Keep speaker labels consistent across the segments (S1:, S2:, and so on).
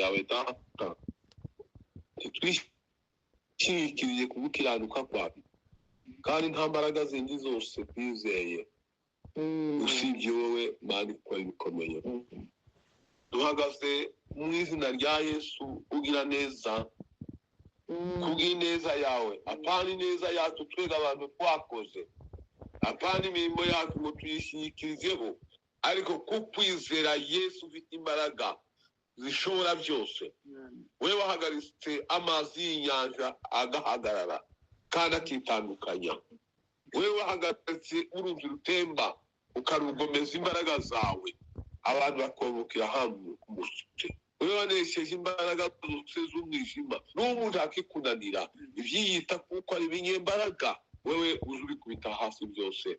S1: bwawe data twishingikiriye ku gukiranuka kwawe kandi nta mbaraga zindi zose twizeye usibye wowe Mana ikora ibikomeye. Duhagaze mu izina rya Yesu ugira neza kubw'ineza yawe, apana ineza yacu twega abantu twakoze, apana imirimo yacu ngo tuyishingikirizeho, ariko kukwizera Yesu ufite imbaraga zishobora byose. Wewe wahagaritse amazi y'inyanja agahagarara kandi akitandukanya. Wewe wahagaritse uruzi rutemba ukarugomeza imbaraga zawe, abantu bakobokera hamwe ku musutse. Wewe wanesheje imbaraga zose z'umwijima, n'umuntu akikunanira ibyiyita kuko ari ibinyembaraga, wewe uzi ubikubita hasi byose.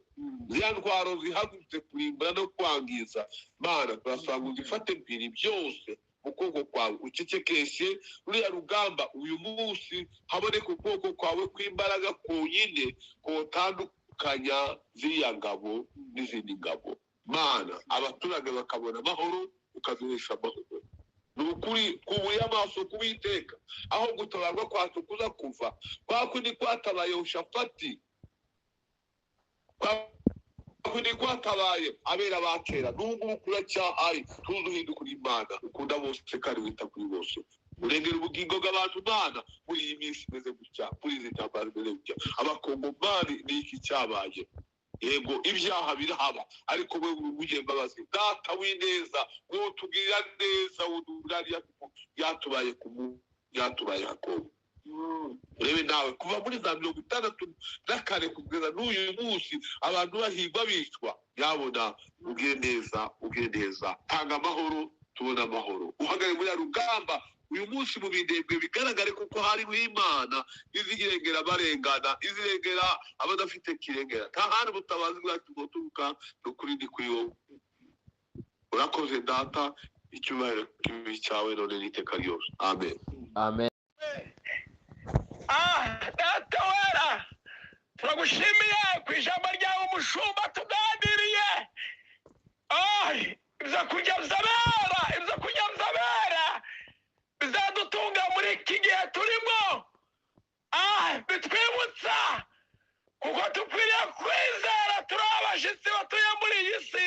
S1: Ziriya ntwaro zihagurutse kurimbura no kwangiza, Mana turasanga uzifate mpiri byose mu kuboko kwawe, ucecekeshe ruriya rugamba uyu munsi, haboneka ukuboko kwawe kw'imbaraga konyine kotandukanya ziriya ngabo n'izindi ngabo. Mana abaturage bakabona amahoro, ukazuhisha amahoro. Ni ukuri kubuye amaso kubiteka, aho gutabarwa kwacu kuza kuva kwa kundi kwatabaye Yehoshafati, kundi kwatabaye abera bakera, n'ubu kuracyahari. Tuzuhindukira Imana ukunda bose kandi wita kuri bose, urengera ubugingo bw'abantu Mana muri iyi minsi imeze gutya, muri izi ntambara imeze gutya. Abakongomani ni iki cyabaye? Yego ibyaha birahaba, ariko wewe uri mbabazi data w'ineza, ngo tugirira neza udurariya yatubaye yatubaye Yakobo. Urebe nawe kuva muri za 64 kugeza n'uyu munsi abantu bahigwa bicwa. Yabona ugire neza, tanga amahoro, tubona amahoro. Uhagare muri rugamba uyu munsi mu bindebwe bigaragare kuko hariho Imana izirengera barengana, izirengera abadafite kirengera. Nta handi butabazi bwacu bwoturuka, n'ukuri ndi kuri wowe. Urakoze data, icyubahiro kibi cyawe none n'iteka ryose. Amen.
S2: Amen.
S3: Data wera, turagushimiye ku ijambo ryawe umushumba tuganiriye. Ibyo kurya by'abera bizadutunga muri iki gihe turimo. Bitwibutsa kuko dukwiriye kwizera, turi abashyitsi batuye muri iyi si,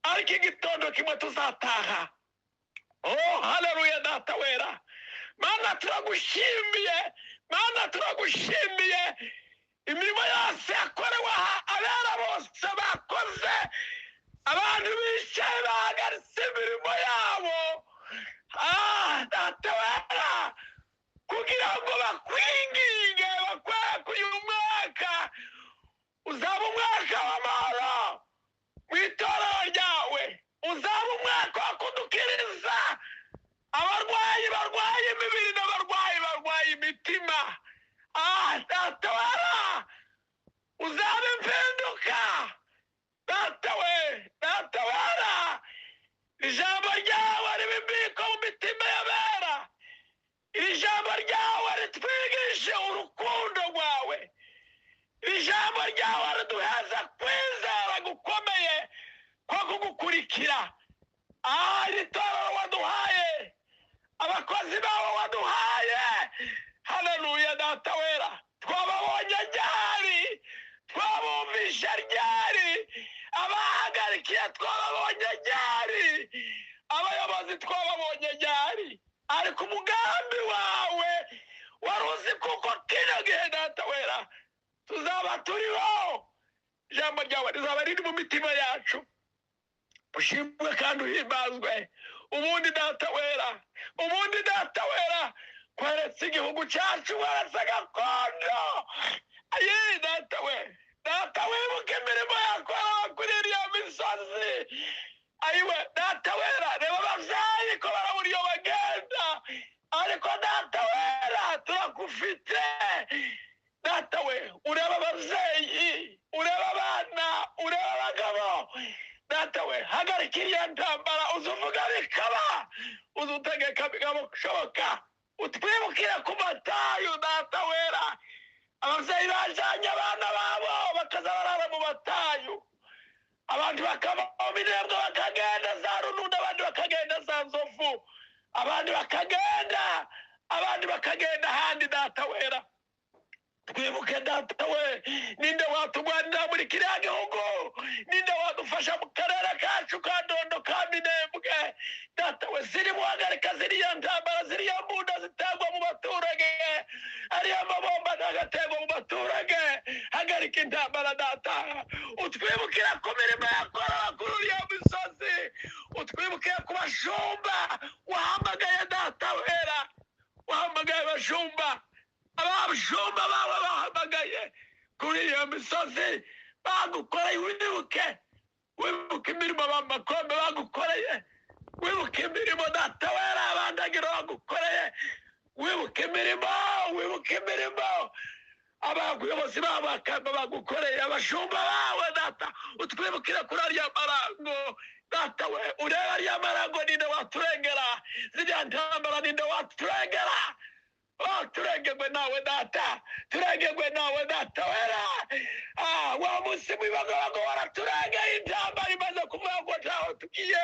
S3: ariko igitondo kimwe tuzataha. Haleluya data wera. Mana turagushimiye imirimo yose yakorewe abera bose bakoze, abantu bicaye bahagaritse imirimo yabo. Data wera, kugira ngo bakwinginge bakwereke uyu mwaka uzaba umwaka w'amahoro mu itorero ryawe, uzaba umwaka wo kudukiriza abarwayi barwaye imibiri n'abarwayi barwaye imitima. Data wera, uzaba impinduka. Data wera, ijambo ryawe ribibika mu mitima y'abera, iri jambo ryawe ritwigishe urukundo rwawe, iri jambo ryawe riduheza kwizera gukomeye ko kugukurikira. Iri torero waduhaye, abakozi bawe waduhaye. Haleluya data wera, twababonye ryari, twabumvisha ryari, abahagarikiye twababonye ryari, abayobozi twababonye ryari, ariko umugambi wawe wari uzi kuko kino gihe data wera tuzaba turiho. Ijambo ryawe rizaba riri mu mitima yacu. Ushimwe kandi uhimbazwe. Ubundi data wera, kweretse igihugu cyacu, weretse gakondo. Data wibuke imirimo yakora kuri iriya misozi. Data wera, reba ababyeyi ko barabura iyo bagenda, ariko data wera turakufite. Data we, ureba ababyeyi, ureba abana, ureba abagabo. Data we, hagarika iriya ntambara, uzuvuga bikaba, uzutegeka bigashoboka. Utwibukire ku matayu data wera, ababyeyi bajyanye abana babo bakaza barara mu batayu, abandi bakaba mu minembwe bakagenda za Rununda, abandi bakagenda za Nzovu, abandi bakagenda ahandi. Data wera, twibuke data we, ninde watugwanira muri kiriya gihugu, ninde wadufasha mu karere kacu ka Ndondo ka Minembwe. Data we, ziri guhagarika ziriya ntambara, ziriya mbunda ziterwa mu baturage, ariya mabomba n'agaterwa mu baturage. Hagarika intambara data, utwibukira ku mirimo yakora kuri uriya misozi, utwibukire ku bashumba wahamagaye data wera, wahamagaye abashumba, abashumba bawe bahamagaye kuri iyo misozi bagukoreye. Wibuke imirimo bamakombe bagukoreye, wibuke imirimo data wera abandagiro bagukoreye, wibuke imirimo abayobozi babo bagukoreye, abashumba bawe data. Utwibukire kuri ariya marango data we, ureba ariya marango, ninde waturengera ziriya ntambara, ninde waturengera? Turengegwe nawe data, turengegwe nawe data wera. Wa munsi mwibagabaga waraturengeye, intambara imaze kuvuga ngo ntaho tugiye,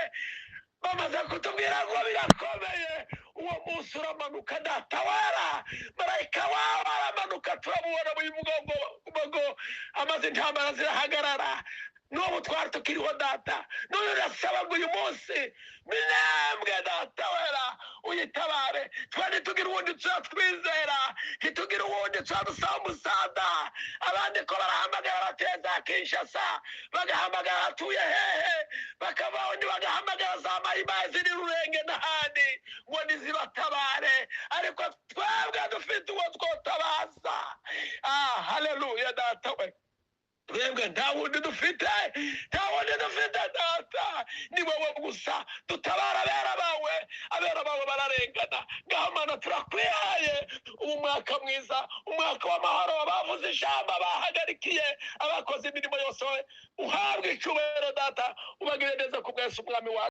S3: bamaze kutubwira ngo birakomeye. Uwo munsi uramanuka data wera, marayika wawe aramanuka, turamubona mu mugongo, amaze intambara zirahagarara. N'ubu twari tukiriho data, none urasaba ngo uyu munsi Minembwe data wera uyitabare. Twari tugira uwundi twizera, ntitugira uwundi dusaba umusada. Abandi ko barahamagara bateza Kinshasa, bagahamagara atuye hehe, bakava undi bagahamagara za Mayimayi ziri Rurenge n'ahandi ngo nizibatabare. Ariko twebwe dufite uwo twotabaza. Haleluya data we, twebwe nta wundi dufite data, ni wowe gusa. Dutabara abera bawe bararengana. Ngaho Mana turakwihaye umwaka mwiza, umwaka w'amahoro. Abavuze ijambo, abahagarikiye, abakoze imirimo yose, uhabwe icyubahiro data, ubagire neza ku bwa Yesu umwami wacu.